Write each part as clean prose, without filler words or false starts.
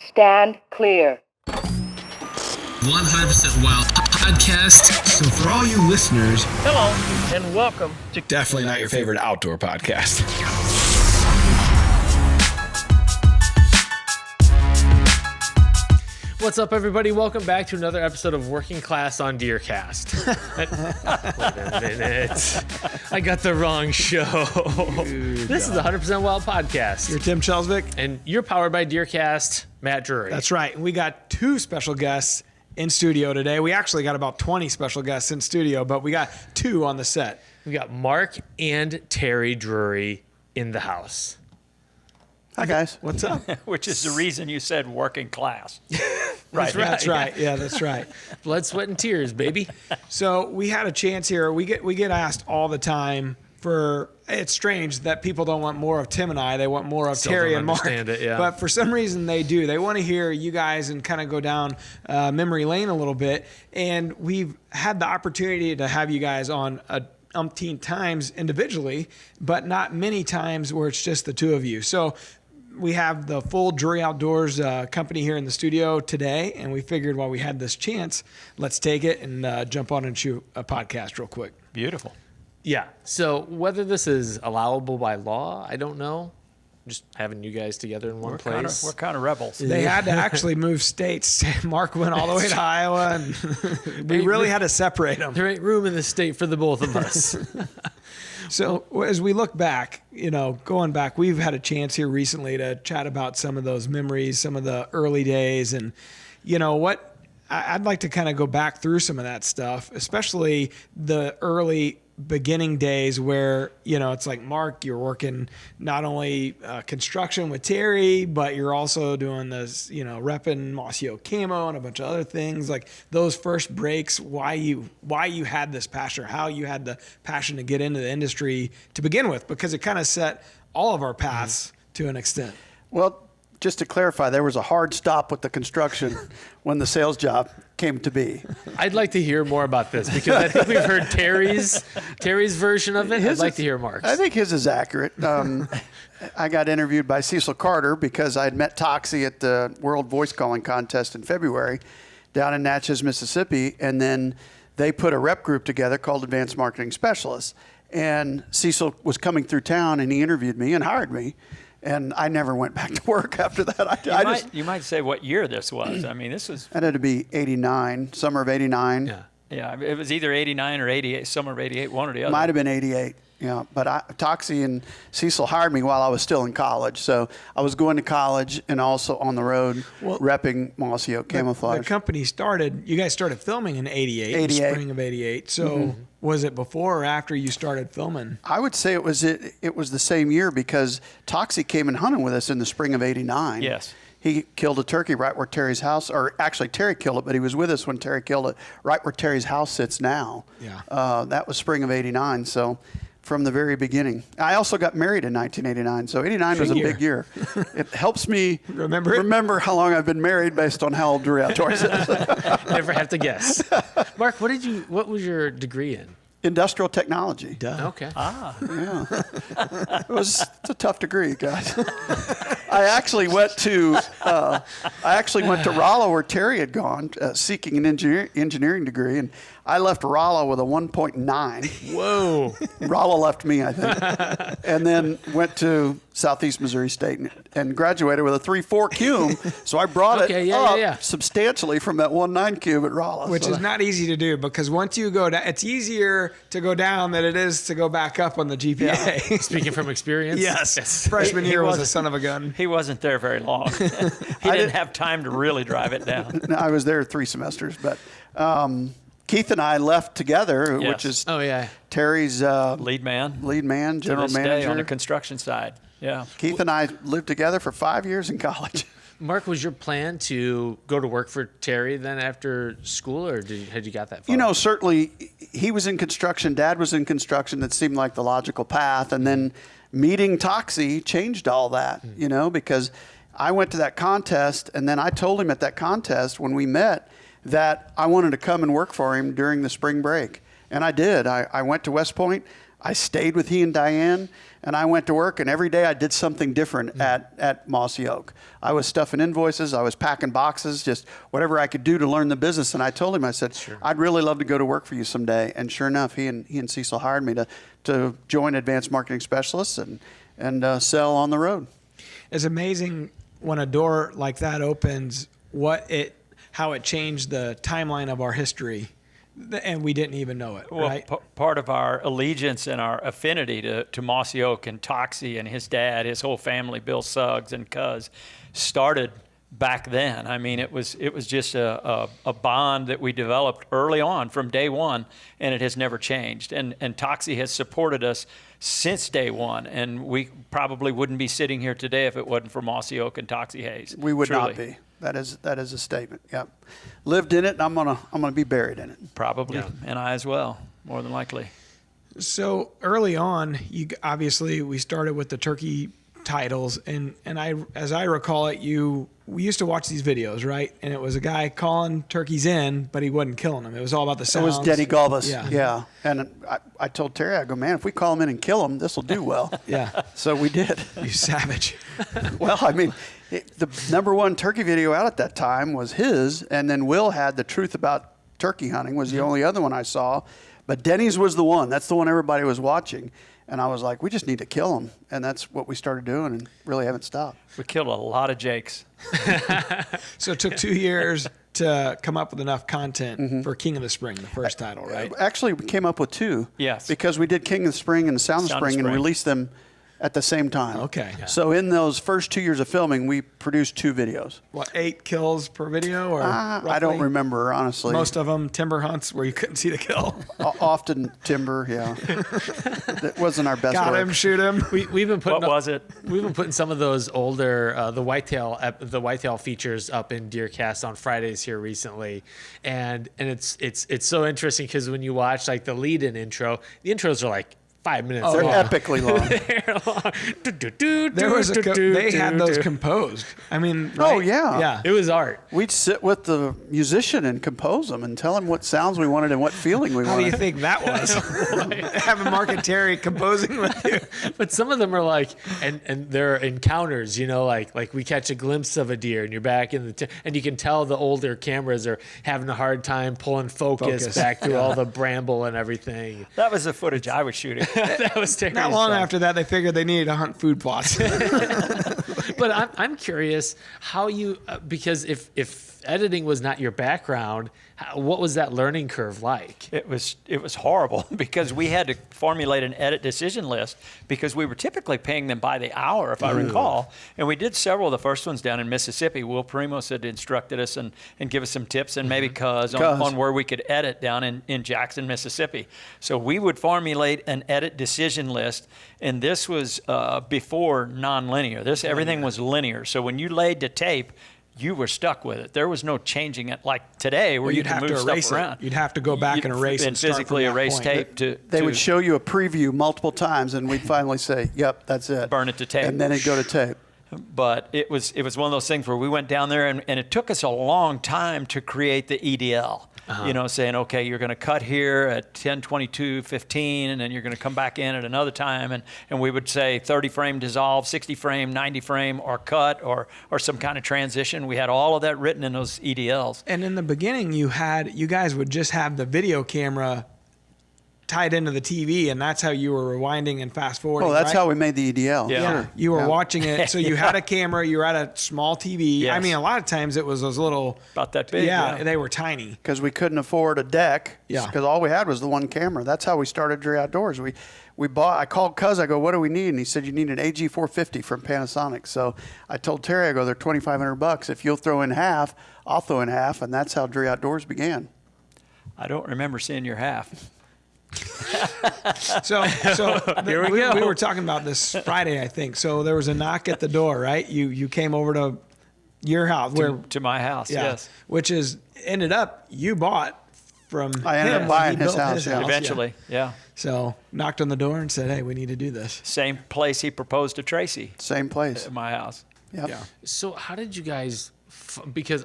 Stand clear. 100% Wild Podcast. So for all you listeners, Hello, and welcome to definitely not your favorite outdoor podcast. What's up, everybody? Welcome back to another episode of Working Class on DeerCast. Wait a minute. I got the wrong show. This is the 100% Wild Podcast. You're Tim Chelsvik. And you're powered by DeerCast, Matt Drury. That's right. We got two special guests in studio today. We actually got about 20 special guests in studio, but we got two on the set. We got Mark and Terry Drury in the house. Hi, guys. What's up? Which is the reason you said working class. Right. That's right. Yeah, that's right. Blood, sweat, and tears, baby. So we had a chance here. We get asked all the time for, it's strange that people don't want more of Tim and I. They want more of Still Terry don't and Mark. understand it, yeah. But for some reason they do. They want to hear you guys and kind of go down memory lane a little bit. And we've had the opportunity to have you guys on a umpteen times individually, but not many times where it's just the two of you. So we have the full Drury Outdoors company here in the studio today, and we figured while we had this chance, let's take it and jump on and shoot a podcast real quick. Beautiful. Yeah. So whether this is allowable by law, I don't know. Just having you guys together in one place. We're kind of rebels. They had to actually move states. Mark went all the way to Iowa, and we really had to separate them. There ain't room in the state for the both of us. So as we look back, going back, we've had a chance here recently to chat about some of those memories, some of the early days. And what, I'd like to kind of go back through some of that stuff, especially the early beginning days where, it's like, Mark, you're working not only construction with Terry, but you're also doing this, repping Mossio Camo and a bunch of other things. Like those first breaks, why you had this passion, or how you had the passion to get into the industry to begin with, because it kind of set all of our paths to an extent. Well, just to clarify, there was a hard stop with the construction when the sales job came to be. I'd like to hear more about this because I think we've heard Terry's version of it. I'd like to hear Mark's. I think his is accurate. I got interviewed by Cecil Carter because I had met Toxie at the World Voice Calling Contest in February down in Natchez, Mississippi, and then they put a rep group together called Advanced Marketing Specialists. And Cecil was coming through town, and he interviewed me and hired me. And I never went back to work after that. You might say what year this was. I mean, this was... That had to be 89, summer of 89. Yeah, it was either 89 or 88, summer of 88, one or the other. Might have been 88, yeah. But Toxie and Cecil hired me while I was still in college. So I was going to college and also on the road repping Mossio Camouflage. The company you guys started filming in 88, the spring of 88. So was it before or after you started filming? I would say it was the same year because Toxie came and hunted with us in the spring of 89. Yes. He killed a turkey right where Terry's house, or actually Terry killed it, but he was with us when Terry killed it, right where Terry's house sits now. Yeah. That was spring of 89, so from the very beginning. I also got married in 1989, so 89 was a big year. It helps me remember how long I've been married based on how old Drury Outdoors is. Never have to guess. Mark, what was your degree in? Industrial technology. Duh. Okay. Yeah. It's a tough degree, guys. I actually went to Rolla where Terry had gone, seeking an engineering degree, and I left Rolla with a 1.9. Whoa. Rolla left me, I think. And then went to Southeast Missouri State and graduated with a 3.4 cum. So I brought it up substantially from that 1.9 cum at Rolla. Which is not easy to do because once you go down, it's easier to go down than it is to go back up on the GPA. Yeah. Speaking from experience? Yes. Freshman year was a son of a gun. He wasn't there very long. He didn't have time to really drive it down. No, I was there 3 semesters, but Keith and I left together, which is Terry's lead man, general manager on the construction side. Yeah. Keith and I lived together for 5 years in college. Mark, was your plan to go to work for Terry then after school, or had you got that far? Certainly he was in construction. Dad was in construction. That seemed like the logical path. And then meeting Toxie changed all that, because I went to that contest, and then I told him at that contest when we met that I wanted to come and work for him during the spring break. And I did. I went to West Point. I stayed with he and Diane, and I went to work, and every day I did something different at Mossy Oak. I was stuffing invoices, I was packing boxes, just whatever I could do to learn the business. And I told him, I said, I'd really love to go to work for you someday. And sure enough, he and Cecil hired me to join Advanced Marketing Specialists and sell on the road. It's amazing when a door like that opens, how it changed the timeline of our history, and we didn't even know it, right? Part of our allegiance and our affinity to Mossy Oak and Toxie and his dad, his whole family, Bill Suggs and Cuz, started back then. I mean, it was just a bond that we developed early on from day one, and it has never changed. And Toxie has supported us since day one, and we probably wouldn't be sitting here today if it wasn't for Mossy Oak and Toxie Hayes. We would Truly. not be. That is a statement. Yep. Lived in it, and I'm gonna be buried in it. Probably, and I as well, more than likely. So early on, we started with the turkey titles, and as I recall it, we used to watch these videos, right? And it was a guy calling turkeys in, but he wasn't killing them. It was all about the sounds. It was Denny Galvis. Yeah. And I told Terry, I go, man, if we call him in and kill him, this will do well. Yeah. So we did. You savage. Well, I mean, the number one turkey video out at that time was his, and then Will had The Truth About Turkey Hunting was the only other one I saw. But Denny's was the one. That's the one everybody was watching. And I was like, we just need to kill him. And that's what we started doing and really haven't stopped. We killed a lot of Jakes. So it took 2 years to come up with enough content for King of the Spring, the first title, right? Actually, we came up with 2. Yes. Because we did King of the Spring and Sound of Sound of Spring and Spring. released them at the same time. Okay. Yeah. So in those first 2 years of filming, we produced 2 videos. What, 8 kills per video? Or I don't roughly? remember, honestly. Most of them timber hunts where you couldn't see the kill. Often timber, yeah. That wasn't our best Got work. him, shoot him. We've been putting What was it? We've been putting some of those older the whitetail features up in DeerCast on Fridays here recently, and it's so interesting because when you watch like the lead-in intro, the intros are like 5 minutes They're long. epically long. There was they had those composed. I mean, Oh, right? yeah. Yeah. It was art. We'd sit with the musician and compose them and tell him what sounds we wanted and what feeling we How do you wanted. think that was? Having Mark and Terry composing with you. But some of them are like, and they're encounters, like we catch a glimpse of a deer and you're back in and you can tell the older cameras are having a hard time pulling focus. Back through all the bramble and everything. That was the footage I was shooting. That was Terry's Not long stuff. after that, they figured they needed to hunt food plots. But I'm curious how you because if editing was not your background, what was that learning curve like? It was horrible because we had to formulate an edit decision list because we were typically paying them by the hour, if I recall. And we did several of the first ones down in Mississippi. Will Primos had instructed us and give us some tips, and maybe Cuz on where we could edit down in Jackson, Mississippi. So we would formulate an edit decision list, and this was before nonlinear. Everything was linear. So when you laid to tape, you were stuck with it. There was no changing it like today where you can move stuff around. You'd have to go back and erase and start from physically that erase point. tape They would show you a preview multiple times, and we'd finally say, yep, that's it. Burn it to tape. And then it'd go to tape. But it was one of those things where we went down there and it took us a long time to create the EDL. Saying, okay, you're going to cut here at 10:22:15, and then you're going to come back in at another time, and we would say 30 frame dissolve, 60 frame, 90 frame, or cut, or some kind of transition. We had all of that written in those EDLs. And in the beginning, you guys would just have the video camera tied into the TV, and that's how you were rewinding and fast forwarding. Oh, that's right? how we made the EDL. Yeah. Yeah, you were watching it. So you had a camera, you were at a small TV. Yes. I mean, a lot of times it was those little. About that big. Yeah, they were tiny. Because we couldn't afford a deck. Yeah. Because all we had was the one camera. That's how we started Drury Outdoors. We bought. I called Cuz. I go, what do we need? And he said, you need an AG 450 from Panasonic. So I told Terry, I go, they're $2,500. If you'll throw in half, I'll throw in half, and that's how Drury Outdoors began. I don't remember seeing your half. So Here we go. We were talking about this Friday, I think. So there was a knock at the door, right? You came over to your house, To my house, yes. which is ended up you bought from. I ended him up when buying he his built house, yeah. Eventually, yeah. So knocked on the door and said, "Hey, we need to do this." Same place he proposed to Tracy Same place. at my house. Yep. Yeah. So how did you guys? Because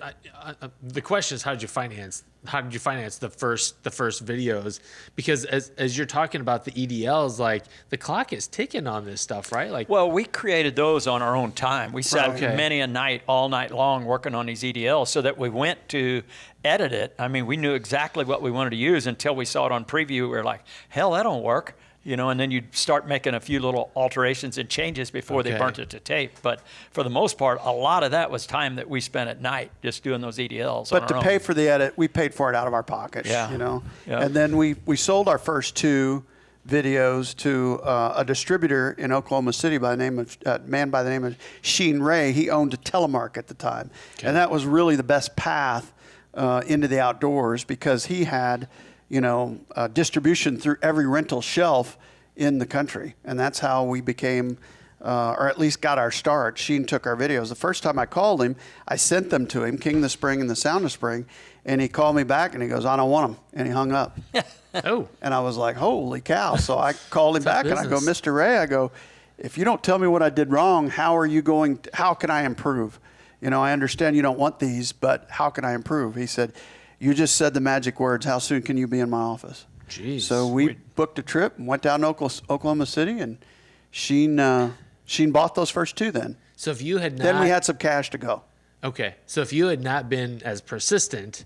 the question is, how did you finance the first videos? Because as you're talking about the EDLs, like the clock is ticking on this stuff, right? Like, Well, we created those on our own time. We sat Okay. many a night, all night long, working on these EDLs, so that we went to edit it. I mean, we knew exactly what we wanted to use until we saw it on preview. We were like, hell, that don't work. And then you'd start making a few little alterations and changes before they Okay. burnt it to tape. But for the most part, a lot of that was time that we spent at night just doing those EDLs. But on to our pay own. for the edit, we paid for it out of our pocket. Yeah. Yeah. And then we sold our first 2 videos to a distributor in Oklahoma City by the name of a man by the name of Sheen Ray. He owned a telemark at the time, and that was really the best path into the outdoors because he had distribution through every rental shelf in the country, and that's how we became. Or at least got our start. Sheen took our videos. The first time I called him, I sent them to him, King of the Spring and the Sound of Spring, and he called me back and he goes, I don't want them, and he hung up. oh, And I was like, holy cow. So I called him back and I go, business. Mr. Ray, I go, if you don't tell me what I did wrong, how can I improve? I understand you don't want these, but how can I improve? He said, you just said the magic words. How soon can you be in my office? Jeez. So we booked a trip and went down to Oklahoma City, and Sheen bought those first 2 then. So if you had not, Then we had some cash to go. okay. So if you had not been as persistent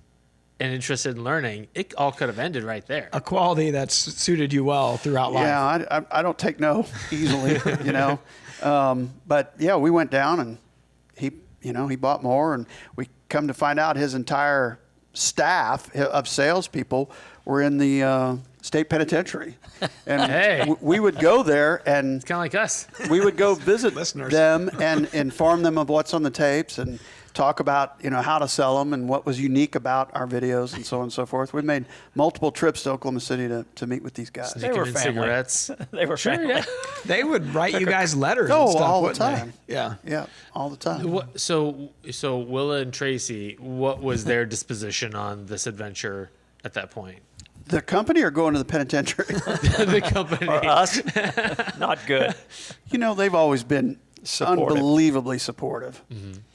and interested in learning, it all could have ended right there. A quality that's suited you well throughout life. Yeah, I don't take no easily, But yeah, we went down and he bought more, and we come to find out his entire staff of salespeople were in the state penitentiary, and Hey. we would go there and It's kind of like us. we would go visit Listeners. them and inform them of what's on the tapes and talk about how to sell them and what was unique about our videos and so on and so forth. We made multiple trips to Oklahoma City to meet with these guys. They were in family. cigarettes. They were Sure, family. yeah. They would write you guys letters. Oh, and stuff, all the wouldn't they? time. Yeah. Yeah, all the time. What, so Willa and Tracy, what was their disposition on this adventure at that point? The company or going to the penitentiary? The company. For us, not good. They've always been Supportive. unbelievably supportive,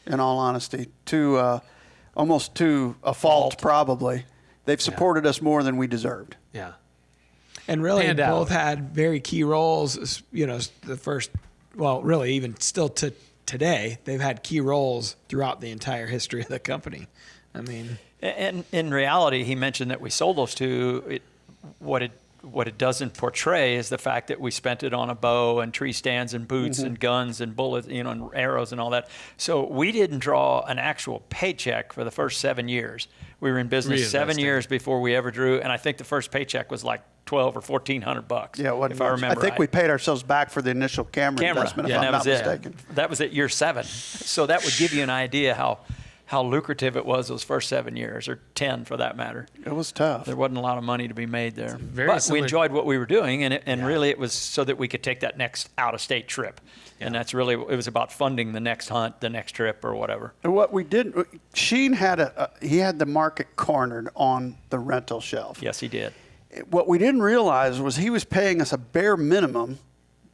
in all honesty, almost to a fault, probably. They've supported us more than we deserved. Yeah. And really, Panned both out. had very key roles. The first, well, really, even still to today, they've had key roles throughout the entire history of the company. I mean, And in reality, he mentioned that we sold those 2. What it doesn't portray is the fact that we spent it on a bow and tree stands and boots and guns and bullets, and arrows and all that. So we didn't draw an actual paycheck for the first 7 years. We were in business 7 Reinvesting. years before we ever drew, and I think the first paycheck was like $1,200 or $1,400. Yeah, it wasn't if I much. remember I think right. we paid ourselves back for the initial camera investment, if and I'm that not was mistaken. it. That was at year 7. So that would give you an idea how lucrative it was those first 7 years, or 10 for that matter. It was tough. There wasn't a lot of money to be made there. very But we similar- enjoyed what we were doing, and really it was so that we could take that next out-of-state trip. And that's really, it was about funding the next hunt, the next trip, or whatever. And what we did, Sheen had he had the market cornered on the rental shelf. Yes, he did. What we didn't realize was he was paying us a bare minimum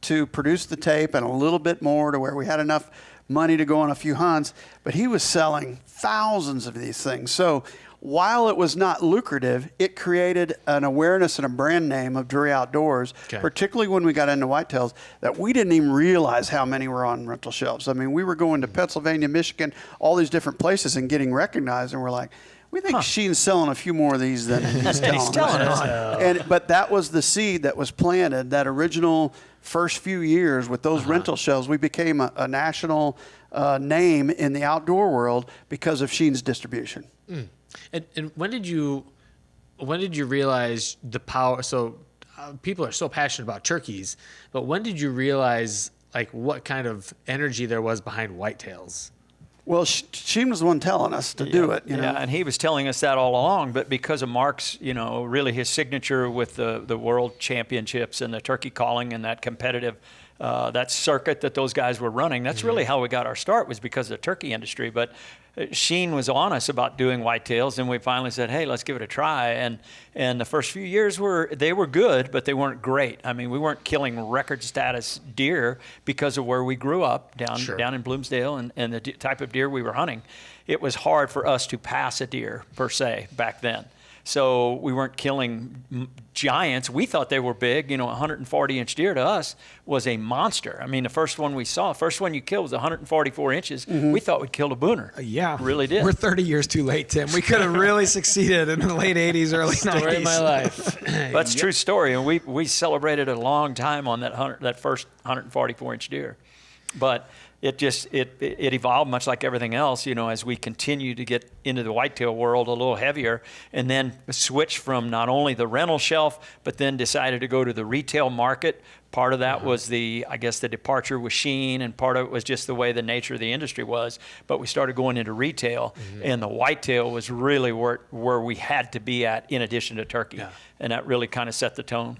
to produce the tape and a little bit more to where we had enough money to go on a few hunts, but he was selling thousands of these things. So while it was not lucrative, it created an awareness and a brand name of Drury Outdoors, Okay. particularly when we got into whitetails, that we didn't even realize how many were on rental shelves. I mean, we were going to Pennsylvania, Michigan, all these different places and getting recognized, and we're like, we think Sheen's selling a few more of these than he's telling us. telling us. But that was the seed that was planted, that original first few years with those rental shelves. We became a national name in the outdoor world because of Sheen's distribution. And when did you realize the power? So people are so passionate about turkeys, but when did you realize like what kind of energy there was behind whitetails? Well, Sheen was the one telling us to do it. You know? Yeah, and he was telling us that all along, but because of Mark's, really his signature with the world championships and the turkey calling and that competitive that circuit that those guys were running. That's really how we got our start, was because of the turkey industry. But Sheen was on us about doing whitetails, and we finally said, hey, let's give it a try. And the first few years were good, but they weren't great. I mean, we weren't killing record status deer because of where we grew up down in Bloomsdale and the type of deer we were hunting. It was hard for us to pass a deer per se back then. So we weren't killing giants. We thought they were big. You know, a 140-inch deer to us was a monster. I mean, the first one we saw, first one you killed was 144 inches. We thought we'd killed a booner. Yeah. Really did. We're 30 years too late, Tim. We could have really succeeded in the late 80s, early 90s. Story of my life. That's a true story. And we celebrated a long time on that first 144-inch deer. But it evolved much like everything else, you know, as we continue to get into the whitetail world a little heavier, and then switched from not only the rental shelf, but then decided to go to the retail market. Part of that was the departure with Sheen, and part of it was just the way the nature of the industry was. But we started going into retail, and the whitetail was really where we had to be at, in addition to turkey. Yeah. And that really kind of set the tone.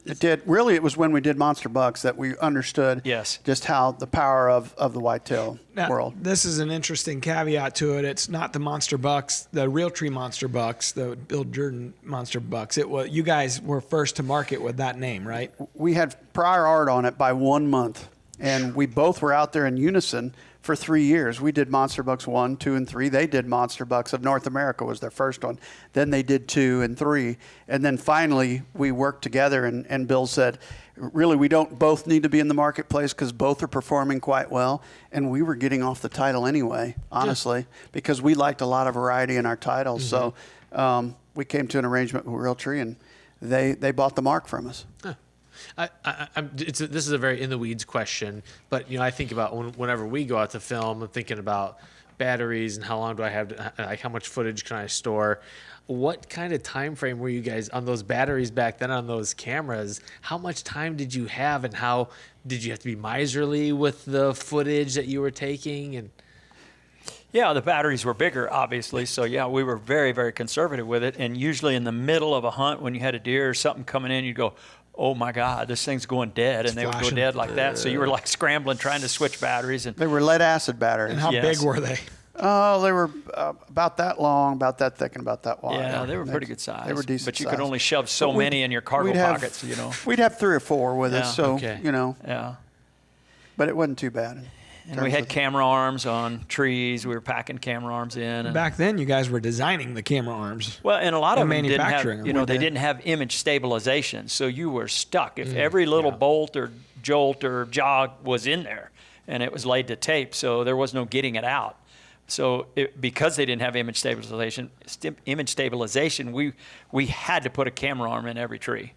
It did. Really, it was when we did monster bucks that we understood just how the power of the whitetail world. This is an interesting caveat to it. It's not the monster bucks, the Realtree monster bucks, the Bill Jordan monster bucks. It was, you guys were first to market with that name, right? We had prior art on it by 1 month, and we both were out there in unison for 3 years. We did Monster Bucks 1, 2, and 3. They did Monster Bucks of North America was their first one. Then they did 2 and 3. And then finally we worked together, and Bill said, really, we don't both need to be in the marketplace because both are performing quite well. And we were getting off the title anyway, honestly, because we liked a lot of variety in our titles. So we came to an arrangement with Realtree, and they bought the mark from us. Huh. This is a very in the weeds question, but you know, I think about whenever we go out to film, I'm thinking about batteries and how long do I have, like how much footage can I store? What kind of time frame were you guys on those batteries back then, on those cameras? How much time did you have, and how did you have to be miserly with the footage that you were taking? And yeah, the batteries were bigger, obviously. So, yeah, we were very, very conservative with it. And usually in the middle of a hunt, when you had a deer or something coming in, you'd go, oh, my God, this thing's going dead. And they would go dead like that. So you were like scrambling, trying to switch batteries. And they were lead acid batteries. And how big were they? Oh, they were about that long, about that thick, and about that wide. Yeah, they were pretty good size. They were decent But you size. could only shove so many in your cargo pockets, you know. We'd have 3 or 4 with us, so, you know. Yeah. But it wasn't too bad. And we had camera arms on trees. We were packing camera arms in. And back then, you guys were designing the camera arms. Well, and a lot of them didn't manufacturing have, you know, they didn't have image stabilization, so you were stuck. If every little bolt or jolt or jog was in there, and it was laid to tape, so there was no getting it out. So because they didn't have image stabilization, we had to put a camera arm in every tree.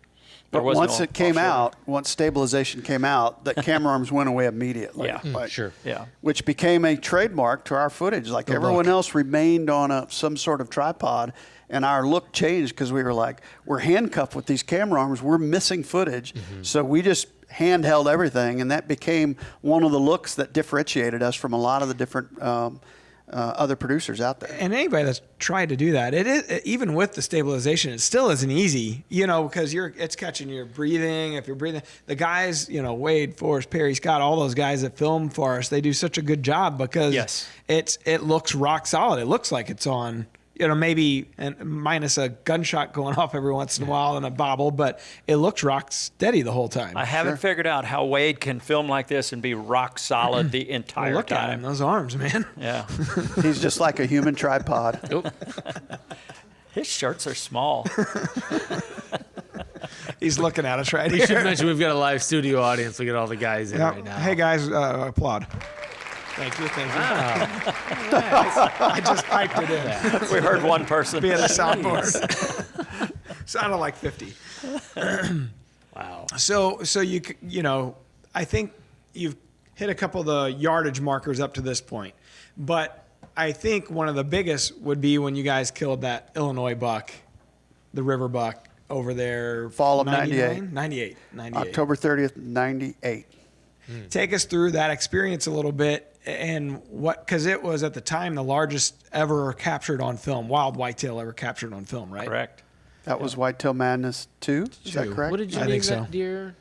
But once it came out, once stabilization came out, the camera arms went away immediately. Yeah, like, sure. Yeah. Which became a trademark to our footage. Like everyone else remained on some sort of tripod, and our look changed because we were like, we're handcuffed with these camera arms. We're missing footage. So we just handheld everything, and that became one of the looks that differentiated us from a lot of the different other producers out there. And anybody that's tried to do that, it is, even with the stabilization, it still isn't easy, you know, because it's catching your breathing. If you're breathing, the guys, you know, Wade, Forrest, Perry, Scott, all those guys that film for us, they do such a good job because it looks rock solid. It looks like it's on, you know, maybe minus a gunshot going off every once in a while and a bobble, but it looks rock steady the whole time. I haven't figured out how Wade can film like this and be rock solid the entire look time. At him, those arms, man. Yeah. He's just like a human tripod. His shirts are small. He's looking at us right we here. should mention we've got a live studio audience. We got all the guys in right now. Hey, guys, applaud. Thank you. Wow. I just piped it in. We heard one person. Be at a soundboard. Sounded like 50. Wow. So you know, I think you've hit a couple of the yardage markers up to this point, but I think one of the biggest would be when you guys killed that Illinois buck, the river buck over there. Fall of 98. October 30th, 98. Take us through that experience a little bit, and because it was at the time the largest ever captured on film, wild whitetail ever captured on film, right? Correct. That was Whitetail Madness 2. Is that correct? What did you I name think so. that deer?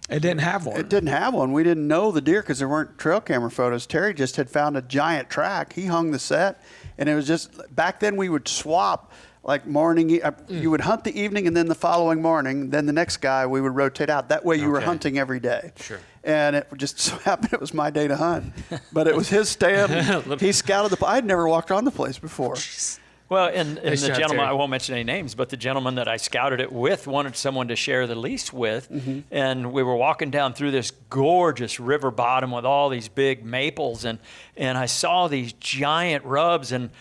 It didn't have one. It didn't have one. We didn't know the deer because there weren't trail camera photos. Terry just had found a giant track. He hung the set, and it was just, back then we would swap, like morning, you would hunt the evening, and then the following morning, then the next guy, we would rotate out. That way you were hunting every day. Sure. And it just so happened it was my day to hunt. But it was his stand. He scouted I'd never walked on the place before. Well, and the shot, gentleman, Terry. I won't mention any names, but the gentleman that I scouted it with wanted someone to share the lease with. And we were walking down through this gorgeous river bottom with all these big maples. And I saw these giant rubs. And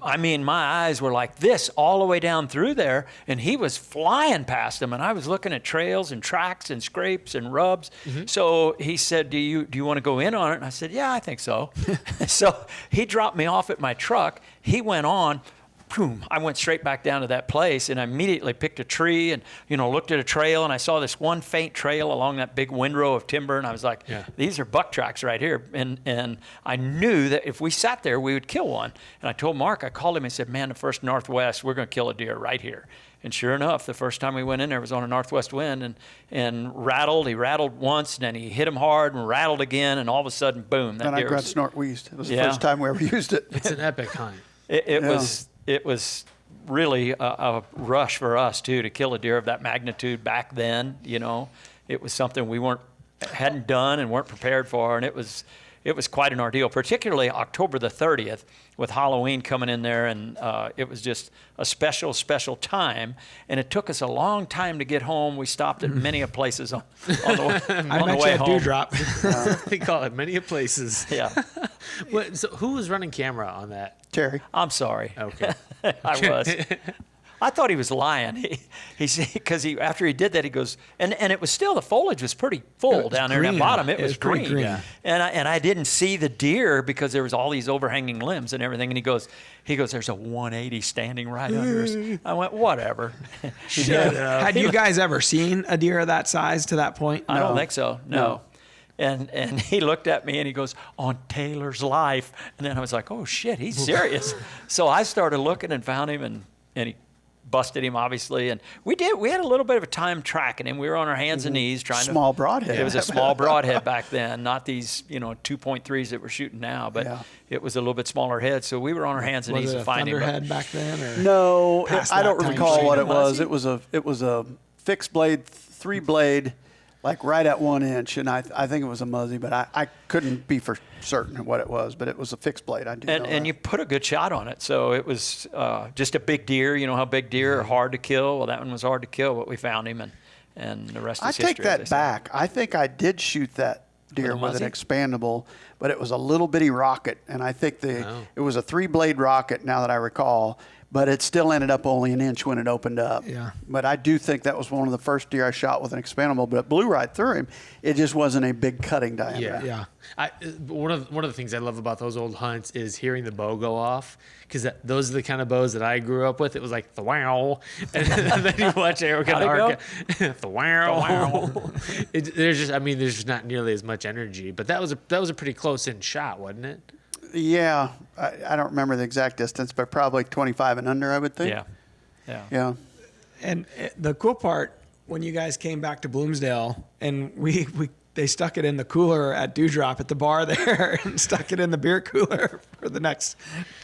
I mean, my eyes were like this all the way down through there. And he was flying past them. And I was looking at trails and tracks and scrapes and rubs. So he said, do you want to go in on it? And I said, yeah, I think so. So he dropped me off at my truck. He went on. Boom, I went straight back down to that place, and I immediately picked a tree and, looked at a trail, and I saw this one faint trail along that big windrow of timber, and I was like, these are buck tracks right here. And I knew that if we sat there, we would kill one. And I told Mark, I called him and said, man, the first northwest, we're going to kill a deer right here. And sure enough, the first time we went in there, it was on a northwest wind and rattled. He rattled once, and then he hit him hard and rattled again, and all of a sudden, boom, that And deer I grabbed was, snort wheezed. It was the first time we ever used it. It's an epic hunt. It was really a rush for us too to kill a deer of that magnitude back then. It was something we hadn't done and weren't prepared for, and it was quite an ordeal, particularly October the 30th with Halloween coming in there, and it was just a special time, and it took us a long time to get home. We stopped at many of places on the way, I met you at Dewdrop. They call it many places. Yeah. So who was running camera on that? Terry. I'm sorry. Okay. I was. I thought he was lying. Because after he did that, he goes, and it was still, the foliage was pretty full down there in that bottom. It was pretty green. green. Yeah. And I didn't see the deer because there was all these overhanging limbs and everything. And he goes, there's a 180 standing right under us. I went, whatever. Shut up. Had you guys ever seen a deer of that size to that point? I don't think so. No. And he looked at me and he goes, on Taylor's life. And then I was like, oh shit, he's serious. So I started looking and found him, and he busted him, obviously. And we had a little bit of a time tracking him. We were on our hands and knees trying to. Small broadhead. It was a small broadhead back then, not these, 2.3s that we're shooting now, but it was a little bit smaller head. So we were on our hands and knees to find him. Was it a Thunderhead back then? Or No, past I don't that time recall frame? what it was. It was a fixed blade, 3-blade, like right at 1 inch, and I think it was a Muzzy, but I couldn't be for certain what it was, but it was a fixed blade. I do know And that. you put a good shot on it. So it was just a big deer. You know how big deer are hard to kill? Well, that one was hard to kill, but we found him, and the rest I is history. take that back. I think I did shoot that deer with an expandable, but it was a little bitty rocket, and I think it was a 3-blade rocket, now that I recall, but it still ended up only an inch when it opened up. Yeah. But I do think that was one of the first deer I shot with an expandable, but it blew right through him. It just wasn't a big cutting diameter. Yeah. One of the things I love about those old hunts is hearing the bow go off, because those are the kind of bows that I grew up with. It was like the wow, and then you watch Eric and Arca, the wow. There's just not nearly as much energy, but that was a pretty close in shot, wasn't it? Yeah, I don't remember the exact distance, but probably 25 and under, I would think. Yeah. And the cool part, when you guys came back to Bloomsdale, and they stuck it in the cooler at Dewdrop at the bar there, and stuck it in the beer cooler for the next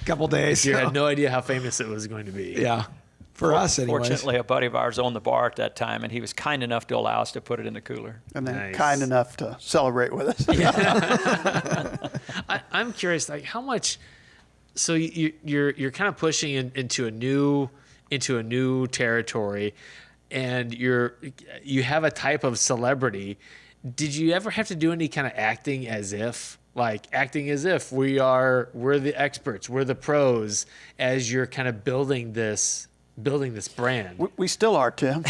couple days. You had no idea how famous it was going to be. Yeah. For us, anyways. Fortunately, a buddy of ours owned the bar at that time, and he was kind enough to allow us to put it in the cooler. And then Nice. kind enough to celebrate with us. I'm curious, like how much. So you're kind of pushing into a new territory, and you have a type of celebrity. Did you ever have to do any kind of acting as if we're the experts, we're the pros, as you're kind of building this brand? We still are, Tim.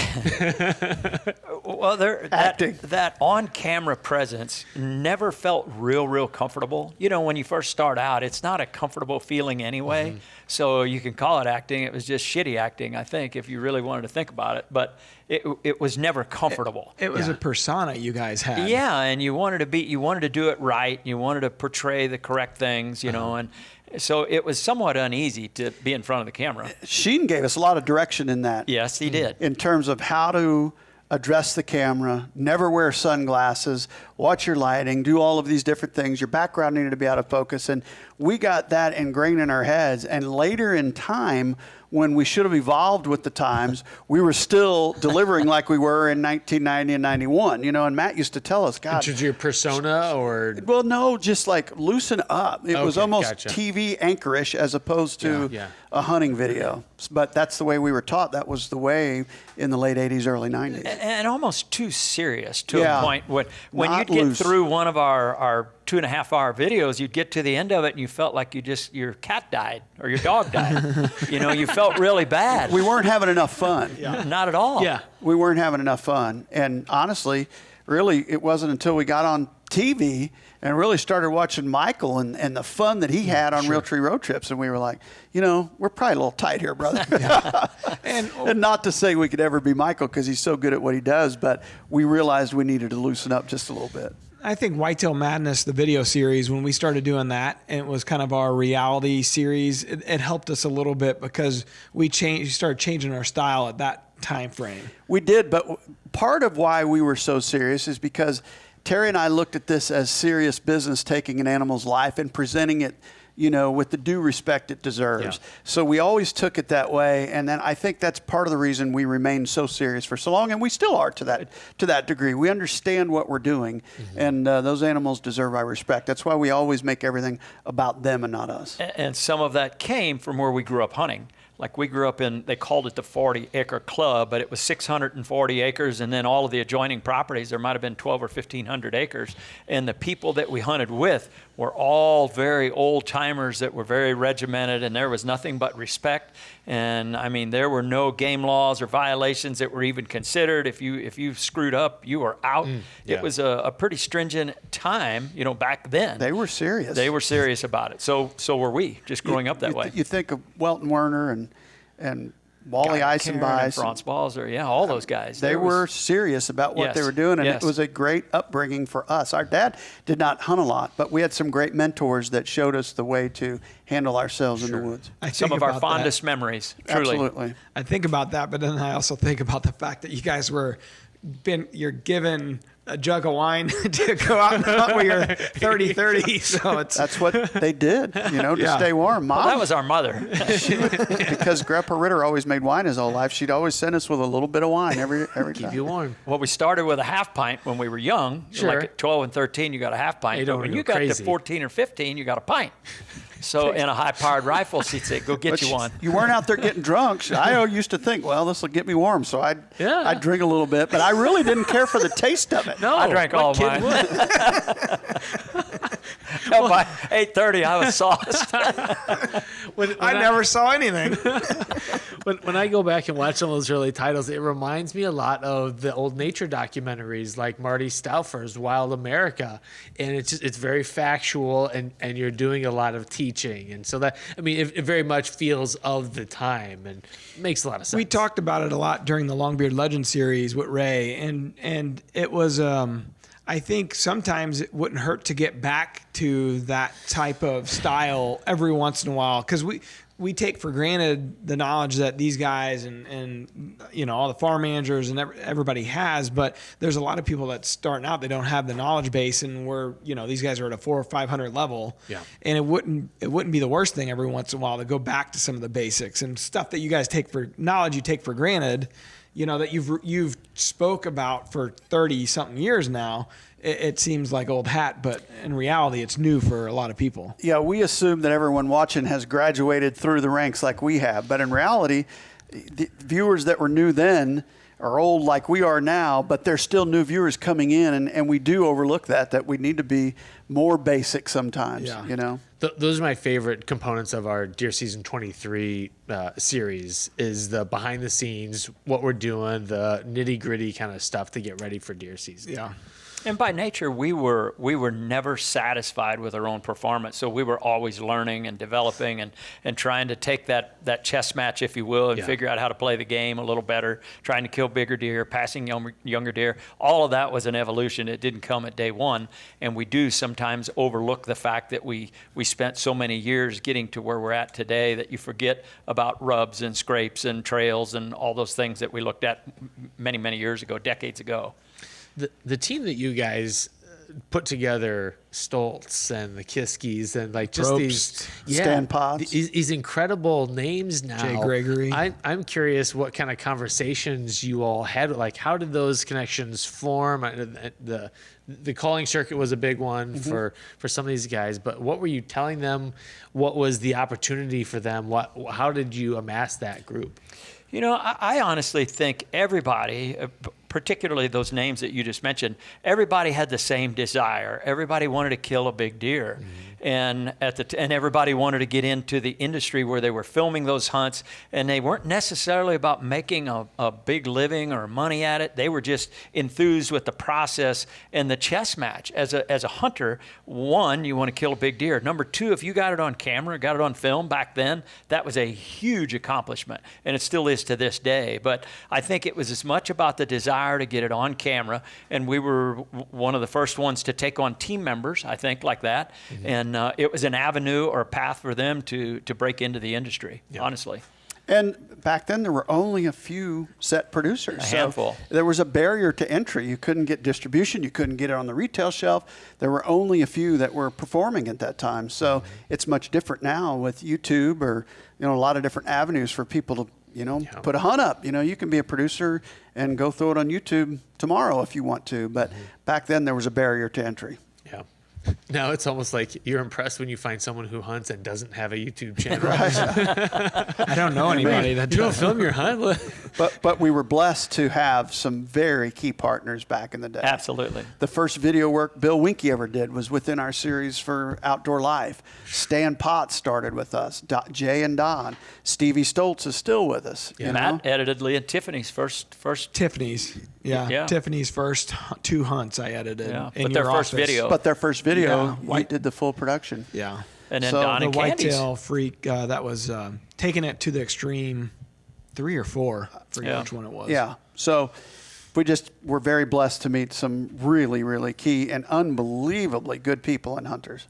Well, Acting. that on-camera presence never felt real comfortable. When you first start out, it's not a comfortable feeling anyway. Mm-hmm. So you can call it acting. It was just shitty acting, I think, if you really wanted to think about it. But it was never comfortable. It was a persona you guys had. Yeah, and you wanted to do it right. You wanted to portray the correct things, and so it was somewhat uneasy to be in front of the camera. Sheen gave us a lot of direction in that. Yes, he did. In terms of how to address the camera, never wear sunglasses, watch your lighting, do all of these different things. Your background needed to be out of focus. And we got that ingrained in our heads. And later in time, when we should have evolved with the times, we were still delivering like we were in 1990 and 91, you know, and Matt used to tell us, God. Which is your persona or? Well, no, just like loosen up. It was almost gotcha. TV anchorish as opposed to a hunting video. But that's the way we were taught. That was the way in the late 80s, early 90s. And almost too serious to a point. When Not you'd get loose. through one of our 2.5-hour videos, you'd get to the end of it and you felt like your cat died or your dog died. You know, you felt really bad. We weren't having enough fun. Not at all. Yeah. We weren't having enough fun. And honestly, really, it wasn't until we got on TV and really started watching Michael and the fun that he had on Realtree road trips. And we were like, you know, we're probably a little tight here, brother. And not to say we could ever be Michael because he's so good at what he does, but we realized we needed to loosen up just a little bit. I think Whitetail Madness, the video series, when we started doing that, and it was kind of our reality series, it helped us a little bit because we started changing our style at that time frame. We did, but part of why we were so serious is because Terry and I looked at this as serious business, taking an animal's life and presenting it, you know, with the due respect it deserves. Yeah. So we always took it that way, and then I think that's part of the reason we remained so serious for so long, and we still are to that degree. We understand what we're doing, and those animals deserve our respect. That's why we always make everything about them and not us. And some of that came from where we grew up hunting. Like we grew up in, they called it the 40-acre club, but it was 640 acres, and then all of the adjoining properties, there might have been 12 or 1,500 acres. And the people that we hunted with were all very old timers that were very regimented, and there was nothing but respect. And I mean, there were no game laws or violations that were even considered. If you screwed up, you were out. It was a pretty stringent time, you know, back then. They were serious. They were serious about it. So were we, just growing up that way. You think of Welton Werner and Wally Eisenbeis. And Franz Balzer, all those guys. They were serious about what they were doing, and it was a great upbringing for us. Our dad did not hunt a lot, but we had some great mentors that showed us the way to handle ourselves in the woods. Some of our fondest memories, truly. Absolutely. I think about that, but then I also think about the fact that you guys you're given a jug of wine to go out and hunt when you're 30. So that's what they did, you know, to stay warm. Mom, well, that was our mother. because Grandpa Ritter always made wine his whole life. She'd always send us with a little bit of wine every time. Keep you warm. Well, we started with a half pint when we were young. Sure. Like at 12 and 13, you got a half pint. But when you got to 14 or 15, you got a pint. So in a high-powered rifle, she'd say, go get you one. You weren't out there getting drunk. I used to think, well, this will get me warm. So I'd drink a little bit. But I really didn't care for the taste of it. No, I drank all of mine. By 8:30, I was sauced. I never saw anything. When I go back and watch some of those early titles, it reminds me a lot of the old nature documentaries like Marty Stauffer's Wild America. And it's very factual, and you're doing a lot of teaching. And so that, I mean, it very much feels of the time and makes a lot of sense. We talked about it a lot during the Longbeard Legend series with Ray, and it was, I think sometimes it wouldn't hurt to get back to that type of style every once in a while, because we take for granted the knowledge that these guys and you know, all the farm managers and everybody has, but there's a lot of people that starting out, they don't have the knowledge base, and these guys are at a 400 or 500 level. Yeah. And it wouldn't be the worst thing every once in a while to go back to some of the basics and stuff that you guys take for granted, you know, that you've spoke about for 30 something years now. It seems like old hat, but in reality, it's new for a lot of people. Yeah, we assume that everyone watching has graduated through the ranks like we have, but in reality, the viewers that were new then are old like we are now, but there's still new viewers coming in, and we do overlook that we need to be more basic sometimes, you know? Those are my favorite components of our Deer Season 23 series, is the behind the scenes, what we're doing, the nitty gritty kind of stuff to get ready for deer season. Yeah. And by nature, we were never satisfied with our own performance. So we were always learning and developing and trying to take that chess match, if you will, and figure out how to play the game a little better, trying to kill bigger deer, passing younger deer. All of that was an evolution. It didn't come at day one. And we do sometimes overlook the fact that we spent so many years getting to where we're at today that you forget about rubs and scrapes and trails and all those things that we looked at many, many years ago, decades ago. The team that you guys put together, Stoltz and the Kiskis and like just Probst, Stan Potts. these incredible names now. Jay Gregory. I'm curious what kind of conversations you all had. Like, how did those connections form? The calling circuit was a big one for some of these guys, but what were you telling them? What was the opportunity for them? How did you amass that group? You know, I honestly think everybody, particularly those names that you just mentioned, everybody had the same desire. Everybody wanted to kill a big deer. And and everybody wanted to get into the industry where they were filming those hunts, and they weren't necessarily about making a big living or money at it. They were just enthused with the process and the chess match. As a hunter, one, you want to kill a big deer. Number two, if you got it on camera, got it on film back then, that was a huge accomplishment, and it still is to this day. But I think it was as much about the desire to get it on camera, and we were one of the first ones to take on team members, I think, like that. And it was an avenue or a path for them to break into the industry, honestly. And back then, there were only a few set producers. A handful. So there was a barrier to entry. You couldn't get distribution. You couldn't get it on the retail shelf. There were only a few that were performing at that time. So it's much different now with YouTube or a lot of different avenues for people to put a hunt up. You can be a producer and go throw it on YouTube tomorrow if you want to. But back then, there was a barrier to entry. Yeah. Now it's almost like you're impressed when you find someone who hunts and doesn't have a YouTube channel. I don't know anybody that You don't does. film your hunt? But we were blessed to have some very key partners back in the day. Absolutely. The first video work Bill Winke ever did was within our series for Outdoor Life. Stan Potts started with us. Jay and Don. Stevie Stoltz is still with us. Yeah. You Matt know? edited Lee and Tiffany's first. Tiffany's. Yeah. Tiffany's first 2 hunts I edited. Yeah. In But their your first office. video. But their first video, Yeah. we did the full production. Yeah. And then So Don The and Candy's. whitetail freak, that was taking it to the extreme 3 or 4. I forget which one it was. Yeah. So we're very blessed to meet some really, really key and unbelievably good people and hunters.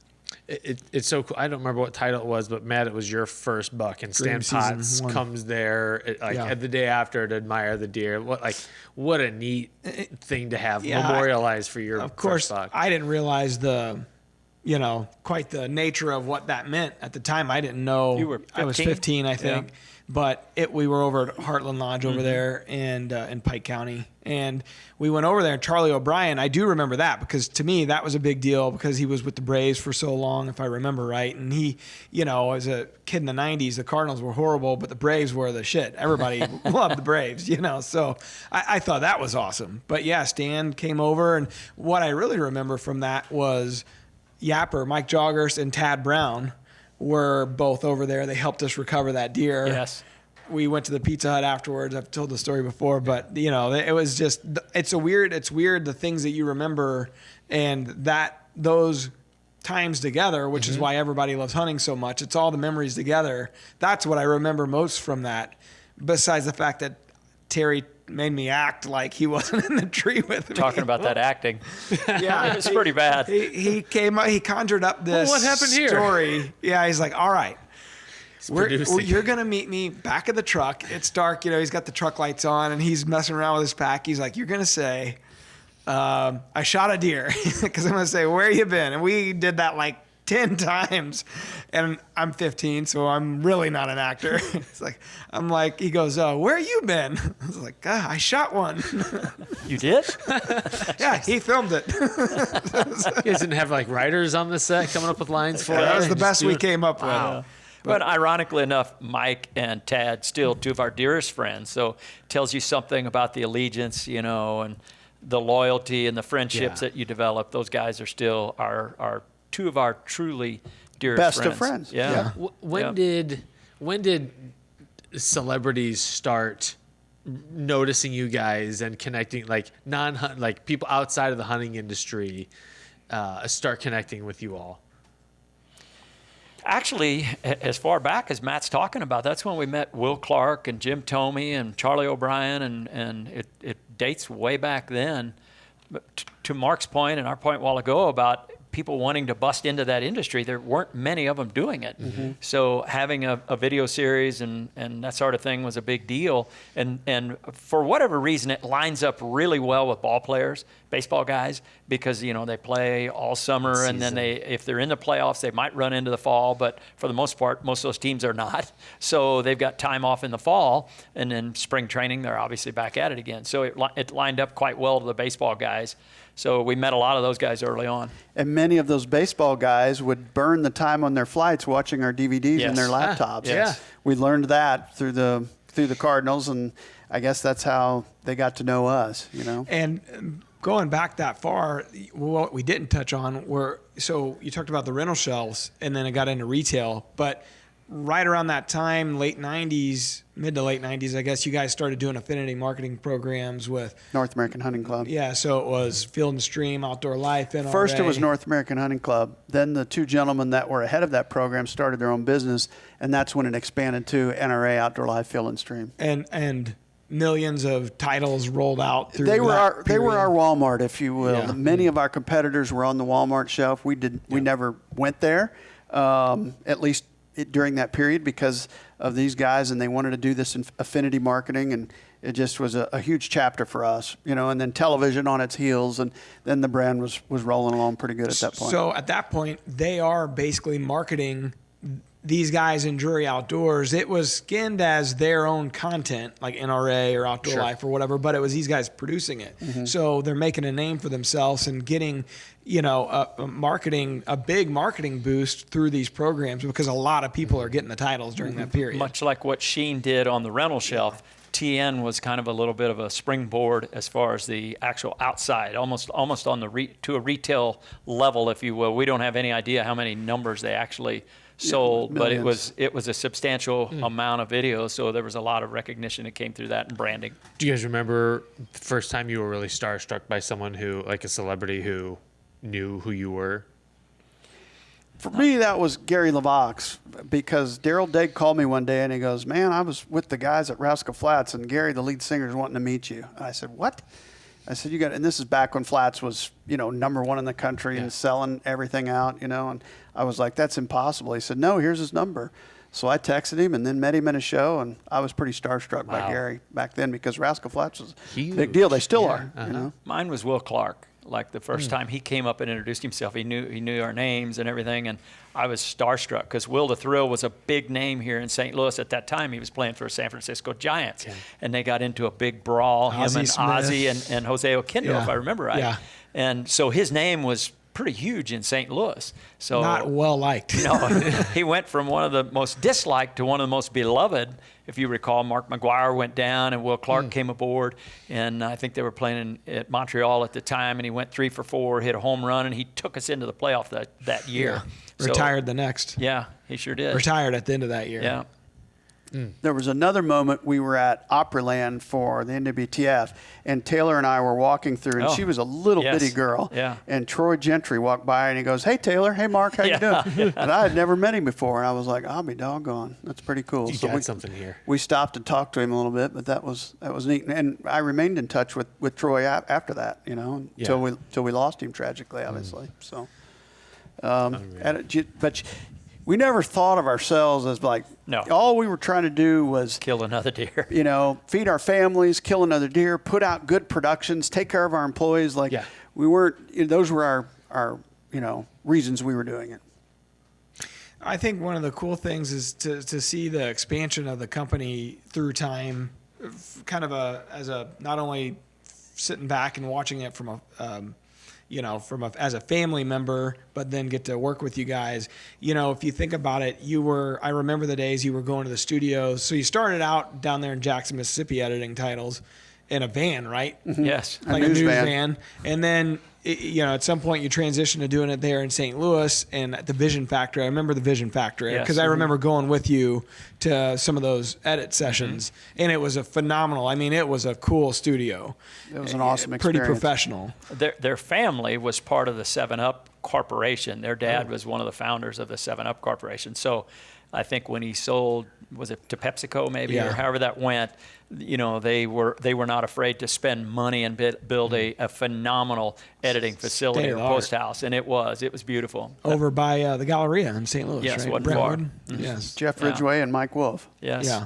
It's so cool. I don't remember what title it was, but Matt, it was your first buck, and Stan Dream season Potts 1. comes there at the day after to admire the deer. What a neat thing to have memorialized for your Of course, first buck. I didn't realize quite the nature of what that meant at the time. I didn't know. You were I was 15? 15, I think. Yeah. But we were over at Heartland Lodge over there and in Pike County. And we went over there, and Charlie O'Brien, I do remember that because to me that was a big deal because he was with the Braves for so long, if I remember right. And he, as a kid in the 90s, the Cardinals were horrible, but the Braves were the shit. Everybody loved the Braves, So I thought that was awesome. But yeah, Stan came over, and what I really remember from that was Yapper, Mike Joggers, and Tad Brown were both over there. They helped us recover that deer. Yes. We went to the Pizza Hut afterwards. I've told the story before, but it was just, it's weird the things that you remember and those times together, which is why everybody loves hunting so much. It's all the memories together. That's what I remember most from that, besides the fact that Terry made me act like he wasn't in the tree with me. Talking about that acting. Yeah, It was pretty bad. He came up, he conjured up this what happened here? story. Yeah, he's like, all right, producing. you're going to meet me back of the truck. It's dark, he's got the truck lights on and he's messing around with his pack. He's like, you're going to say, I shot a deer. Because I'm going to say, where you been? And we did that like 10 times. And I'm 15, so I'm really not an actor. He goes, where you been? I was like, I shot one. You did? Yeah, he filmed it. You guys didn't have writers on the set coming up with lines for it? That was the Just best we doing- came up with. Wow. But ironically enough, Mike and Tad still 2 of our dearest friends. So tells you something about the allegiance, and the loyalty and the friendships that you develop. Those guys are still our 2 of our truly dearest Best friends. of friends. Yeah. When did celebrities start noticing you guys and connecting, like like people outside of the hunting industry start connecting with you all? Actually, as far back as Matt's talking about, that's when we met Will Clark and Jim Tomey and Charlie O'Brien, and it dates way back then. But to Mark's point and our point a while ago about people wanting to bust into that industry, there weren't many of them doing it. Mm-hmm. So having a video series and that sort of thing was a big deal. And for whatever reason, it lines up really well with ball players, baseball guys, because, they play all summer and then if they're in the playoffs, they might run into the fall, but for the most part, most of those teams are not. So they've got time off in the fall, and then spring training, they're obviously back at it again. So it lined up quite well to the baseball guys. So we met a lot of those guys early on. And many of those baseball guys would burn the time on their flights watching our DVDs Yes. and their laptops. Yes. We learned that through the Cardinals, and I guess that's how they got to know us, And going back that far, what we didn't touch on so you talked about the rental shelves, and then it got into retail, but right around that time, mid to late 90s, I guess, you guys started doing affinity marketing programs with North American Hunting Club. Yeah, so it was Field and Stream, Outdoor Life, NRA. First, it was North American Hunting Club. Then the two gentlemen that were ahead of that program started their own business, and that's when it expanded to NRA, Outdoor Life, Field and Stream. And millions of titles rolled out through They were that our Walmart, if you will. Yeah. Many of our competitors were on the Walmart shelf. We never went there, at least during that period, because of these guys, and they wanted to do this in affinity marketing, and it just was a huge chapter for us, and then television on its heels, and then the brand was rolling along pretty good at that point. So at that point, they are basically marketing these guys in Drury Outdoors. It was skinned as their own content, like NRA or Outdoor Life or whatever, but it was these guys producing it. Mm-hmm. So they're making a name for themselves and getting, a big marketing boost through these programs, because a lot of people are getting the titles during that period. Much like what Sheen did on the rental shelf, TN was kind of a little bit of a springboard as far as the actual outside, almost on to a retail level, if you will. We don't have any idea how many numbers they actually sold, but it was a substantial amount of videos, so there was a lot of recognition that came through that and branding. Do you guys remember the first time you were really starstruck by someone who, like a celebrity who knew who you were? For me, that was Gary LaVox, because Daryl Degg called me one day and he goes, "Man, I was with the guys at Rascal Flatts, and Gary, the lead singer, is wanting to meet you." I said, "What?" I said, "You got," and this is back when Flats was, number one in the country and selling everything out, and I was like, "That's impossible." He said, "No, here's his number." So I texted him and then met him at a show, and I was pretty starstruck by Gary back then, because Rascal Flatts was a big deal. They still are, Mine was Will Clark. Like the first time he came up and introduced himself, he knew our names and everything, and I was starstruck because Will the Thrill was a big name here in St. Louis at that time. He was playing for San Francisco Giants, and they got into a big brawl, him and Ozzie and Jose Oquendo, if I remember right. Yeah. And so his name was pretty huge in St. Louis. So not well liked. He went from one of the most disliked to one of the most beloved. If you recall, Mark McGuire went down and Will Clark came aboard, and I think they were playing at Montreal at the time, and he went 3 for 4, hit a home run, and he took us into the playoff that year. Yeah. Retired the next. Yeah, he sure did. Retired at the end of that year. Yeah. There was another moment we were at Opryland for the NWTF, and Taylor and I were walking through, and she was a little bitty girl. Yeah. And Troy Gentry walked by, and he goes, "Hey, Taylor. Hey, Mark. How you doing?" And I had never met him before, and I was like, "I'll be doggone. That's pretty cool." You got something here. We stopped and talked to him a little bit, but that was neat. And I remained in touch with Troy after that, until we lost him tragically, obviously. So, but we never thought of ourselves as like, no. All we were trying to do was kill another deer. Feed our families, kill another deer, put out good productions, take care of our employees. We weren't. Those were our reasons we were doing it. I think one of the cool things is to see the expansion of the company through time, kind of as a not only sitting back and watching it from as a family member, but then get to work with you guys. If you think about it, I remember the days you were going to the studios. So you started out down there in Jackson, Mississippi, editing titles in a van, right? Mm-hmm. Yes. Like a news van. And then at some point you transition to doing it there in St. Louis and at the Vision Factory. I remember the Vision Factory because I remember going with you to some of those edit sessions, and it was a phenomenal. I mean, it was a cool studio. It was an awesome pretty experience. professional. Their family was part of the 7-Up Corporation. Their dad was one of the founders of the 7-Up Corporation. So I think when he sold, was it to PepsiCo maybe, or however that went, they were not afraid to spend money and build a phenomenal editing facility or post house, and it was beautiful. Over by the Galleria in St. Louis, yes, right? wasn't far. Yes. Jeff Ridgway and Mike Wolf. Yes. Yeah.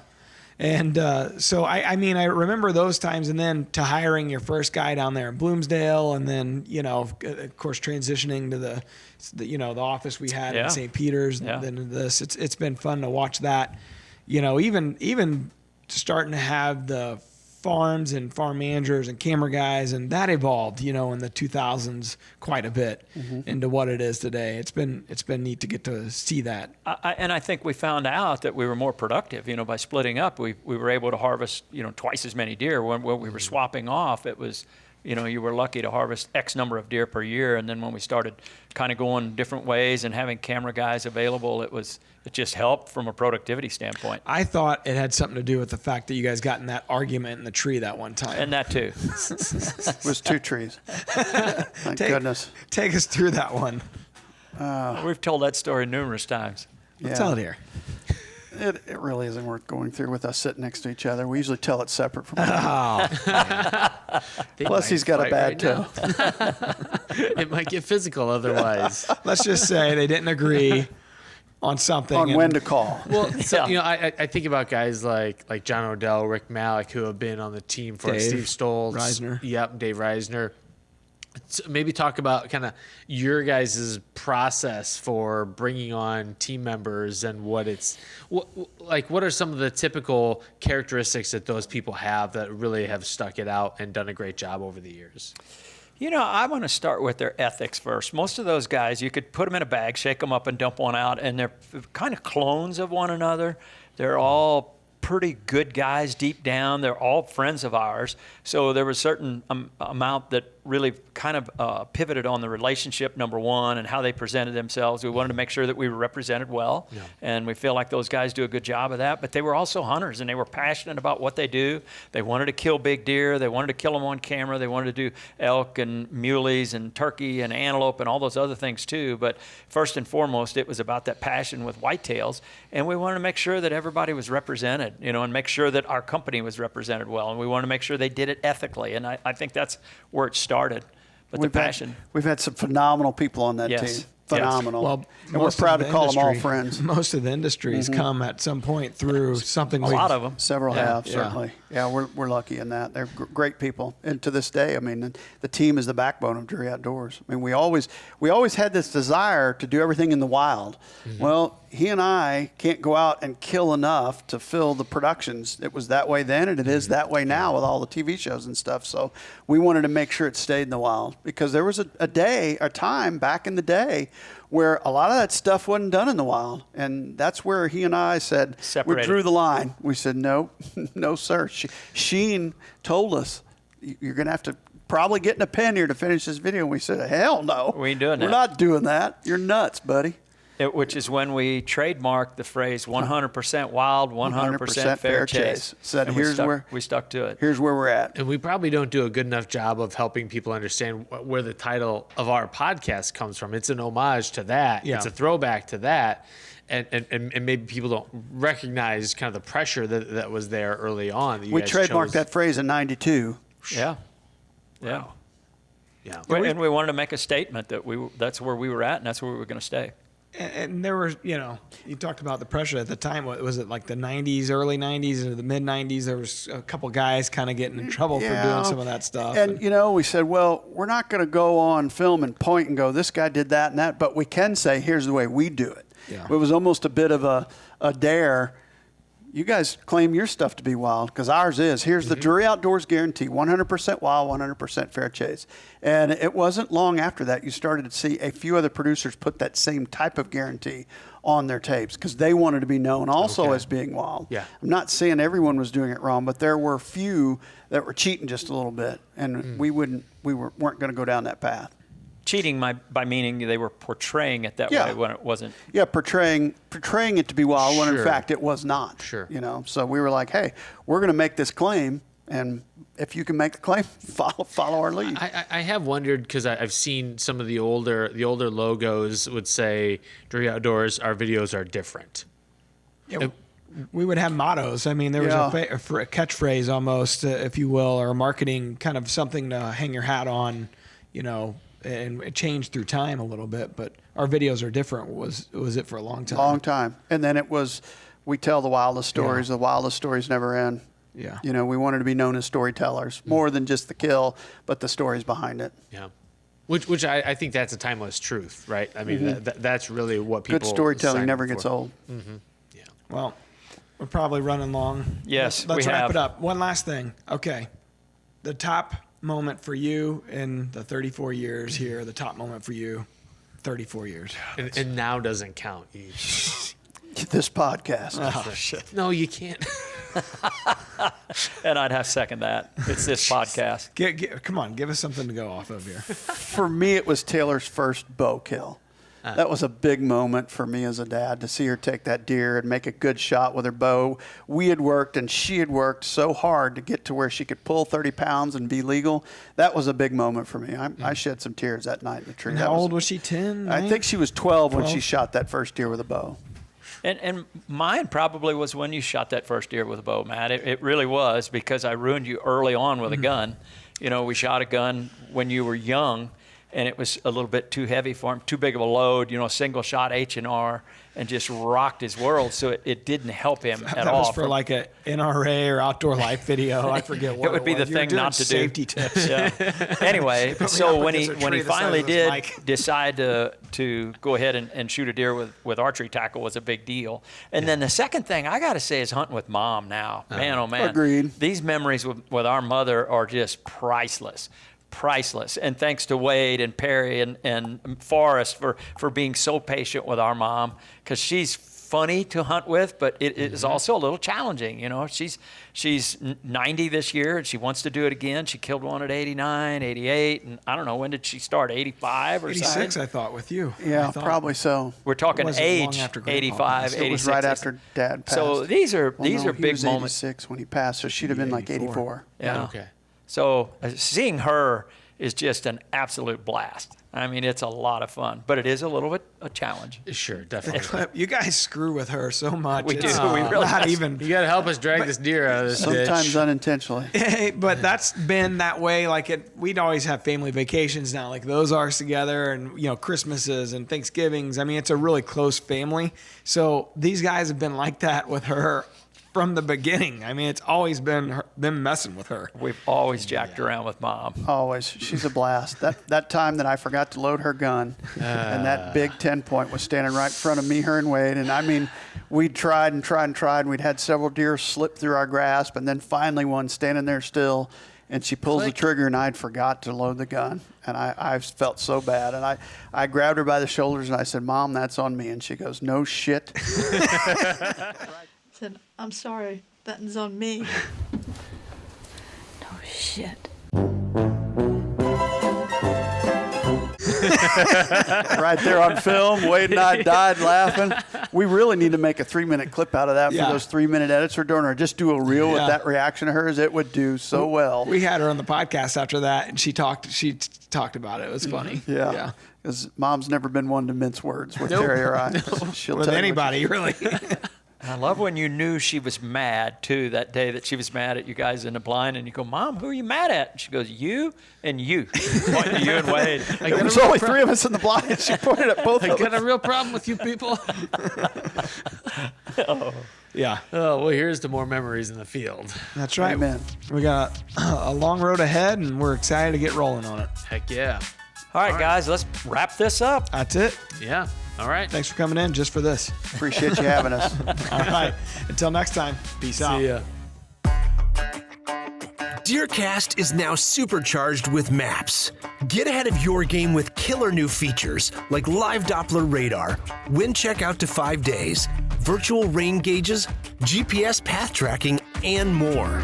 And so, I mean, I remember those times, and then to hiring your first guy down there in Bloomsdale, and then, of course, transitioning to the office we had in St. Peter's, and then this. It's been fun to watch that, even starting to have the farms and farm managers and camera guys, and that evolved, in the 2000s quite a bit into what it is today. It's been neat to get to see that. And I think we found out that we were more productive, by splitting up. We were able to harvest, twice as many deer. When we were swapping off, it was, you were lucky to harvest X number of deer per year. And then when we started kind of going different ways and having camera guys available, it just helped from a productivity standpoint. I thought it had something to do with the fact that you guys got in that argument in the tree that one time. And that too. It was 2 trees. Thank goodness. Take us through that one. We've told that story numerous times. Let's tell it here. It really isn't worth going through with us sitting next to each other. We usually tell it separate from Plus, he's got a bad toe. It might get physical otherwise. Let's just say they didn't agree on something. On when to call. Well, so, I think about guys like John Odell, Rick Malik, who have been on the team for Dave Steve Stoltz. Reisner. Yep, Dave Reisner. So maybe talk about kind of your guys' process for bringing on team members and what are some of the typical characteristics that those people have that really have stuck it out and done a great job over the years? I want to start with their ethics first. Most of those guys, you could put them in a bag, shake them up, and dump one out, and they're kind of clones of one another. They're all pretty good guys deep down. They're all friends of ours. So there was a certain amount that really kind of pivoted on the relationship, number one, and how they presented themselves. We wanted to make sure that we were represented well, and we feel like those guys do a good job of that. But they were also hunters, and they were passionate about what they do. They wanted to kill big deer. They wanted to kill them on camera. They wanted to do elk and muleys and turkey and antelope and all those other things too. But first and foremost, it was about that passion with whitetails, and we wanted to make sure that everybody was represented, and make sure that our company was represented well, and we wanted to make sure they did it ethically. And I think that's where it started. But the passion. We've had some phenomenal people on that team. Phenomenal. Well, and we're proud to call them all friends. Most of the industries come at some point through something. A lot of them. Several have, certainly. Yeah, we're lucky in that. They're great people. And to this day, I mean, the team is the backbone of Drury Outdoors. I mean, we always had this desire to do everything in the wild. Well, he and I can't go out and kill enough to fill the productions. It was that way then, and it is that way now with all the TV shows and stuff. So we wanted to make sure it stayed in the wild, because there was a time back in the day where a lot of that stuff wasn't done in the wild. And that's where he and I said, we drew the line. We said, no, no, sir. Sheen told us, you're going to have to probably get in a pen here to finish this video. And we said, hell no. We ain't doing that. We're not doing that. You're nuts, buddy. Which is when we trademarked the phrase 100% wild, 100% fair chase. Said, we stuck to it. Here's where we're at. And we probably don't do a good enough job of helping people understand where the title of our podcast comes from. It's an homage to that. Yeah. It's a throwback to that. And maybe people don't recognize kind of the pressure that was there early on. We trademarked that phrase in '92. Yeah. Yeah. Yeah. And we wanted to make a statement that that's where we were at, and that's where we were going to stay. And there were, you talked about the pressure at the time. What was it, like the 90s, early 90s or the mid 90s? There was a couple guys kind of getting in trouble for doing some of that stuff. And, we said, well, we're not going to go on film and point and go, this guy did that and that, but we can say, here's the way we do it. Yeah. It was almost a bit of a dare. You guys claim your stuff to be wild, because ours is. Here's the Drury Outdoors guarantee, 100% wild, 100% fair chase. And it wasn't long after that you started to see a few other producers put that same type of guarantee on their tapes, because they wanted to be known also as being wild. Yeah. I'm not saying everyone was doing it wrong, but there were few that were cheating just a little bit, and we weren't going to go down that path. cheating by meaning they were portraying it that way when it wasn't. Yeah, portraying it to be wild when in Sure. fact it was not. Sure. So we were like, hey, we're going to make this claim, and if you can make the claim, follow our lead. I have wondered, because I've seen some of the older logos would say Drury Outdoors, our videos are different. Yeah, we would have mottos. I mean, there was a catchphrase almost, if you will, or a marketing kind of something to hang your hat on, and it changed through time a little bit, but our videos are different was it for a long time. Long time. And then it was, we tell the wildest stories. Yeah. The wildest stories never end. Yeah. We wanted to be known as storytellers, more than just the kill, but the stories behind it. Yeah. Which I think that's a timeless truth, right? I mean, that's really what people Good storytelling sign never up gets for. old. Yeah. Well, we're probably running long. Yes, Let's we wrap have. it up. One last thing. Okay. The top moment for you in the 34 years here, the top moment for you, 34 years. And now doesn't count. This podcast. Oh, shit. No, you can't. And I'd have to second that. It's this podcast. Come on, give us something to go off of here. For me, it was Taylor's first bow kill. That was a big moment for me as a dad, to see her take that deer and make a good shot with her bow. We had worked and she had worked so hard to get to where she could pull 30 pounds and be legal. That was a big moment for me. I shed some tears that night in the tree. And how old was she? 10? I 9? think she was 12 when 12? she shot that first deer with a bow. And mine probably was when you shot that first deer with a bow, Matt. It really was, because I ruined you early on with a gun. We shot a gun when you were young, and it was a little bit too heavy for him, too big of a load, single shot H&R, and just rocked his world. So it didn't help him at all. That was for like a NRA or Outdoor Life video. I forget what it would be the was. You were thing doing not to safety do. tips. Yeah. Anyway, so up when he against a tree the size finally of this did mic. decide to go ahead and shoot a deer with archery tackle was a big deal. And then the second thing I got to say is hunting with Mom now. Man, oh man. Agreed. These memories with our mother are just priceless. And thanks to Wade and Perry and Forrest for being so patient with our mom, because she's funny to hunt with, but it is also a little challenging. She's 90 this year, and she wants to do it again. She killed one at 89, 88, and I don't know, when did she start, 85 or 86, something? I thought, with you. Yeah, I thought. probably so. We're talking Was it long age, after Grandpa 85, passed? 86. It was right after Dad passed. So these are Well, no, he big was moments. 86 when he passed, so she'd have been like 84. Yeah. Okay. So seeing her is just an absolute blast. I mean, it's a lot of fun, but it is a little bit a challenge. Sure, definitely. You guys screw with her so much. We do. It's We really not do. even. You got to help us drag this deer out of this Sometimes ditch. unintentionally. But that's been that way. We'd always have family vacations now, like those ours together, and Christmases and Thanksgivings. I mean, it's a really close family. So these guys have been like that with her from the beginning. I mean, it's always been them messing with her. We've always jacked around with Mom. Always. She's a blast. That time that I forgot to load her gun, and that big 10-point was standing right in front of me, her, and Wade. And I mean, we tried and tried and tried. We'd had several deer slip through our grasp, and then finally one standing there still, and she pulls the trigger, and I'd forgot to load the gun. And I felt so bad. And I grabbed her by the shoulders, and I said, "Mom, that's on me." And she goes, "No shit." Said, "I'm sorry, that is on me." No shit. Right there on film, Wade and I died laughing. We really need to make a 3-minute clip out of that Yeah. for those 3-minute edits we're doing, or just do a reel with Yeah. that reaction of hers. It would do so well. We had her on the podcast after that, and she talked about it. It was funny. Yeah. Because Mom's never been one to mince words with Terry or I. She'll With tell you what anybody, really. I love when you knew she was mad, too, that day that she was mad at you guys in the blind, and you go, "Mom, who are you mad at?" And she goes, "You and you." Pointing to you and Wade. There was only 3 of us in the blind. She pointed at both I of got us. a real problem with you people. Yeah, Oh, well, here's to more memories in the field. that's right. Amen. We got a long road ahead, and we're excited to get rolling on it. Heck yeah. All right, guys, let's wrap this up. That's it. Yeah. All right. Thanks for coming in just for this. Appreciate you having us. All right. Until next time, peace out. See ya. DeerCast is now supercharged with maps. Get ahead of your game with killer new features like live Doppler radar, wind check out to 5 days, virtual rain gauges, GPS path tracking, and more.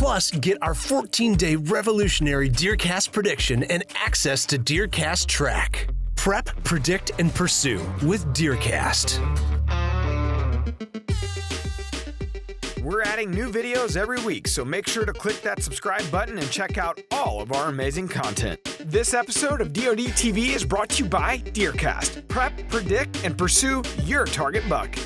Plus, get our 14-day revolutionary DeerCast prediction and access to DeerCast Track. Prep, predict, and pursue with DeerCast. We're adding new videos every week, so make sure to click that subscribe button and check out all of our amazing content. This episode of DoD TV is brought to you by DeerCast. Prep, predict, and pursue your target buck.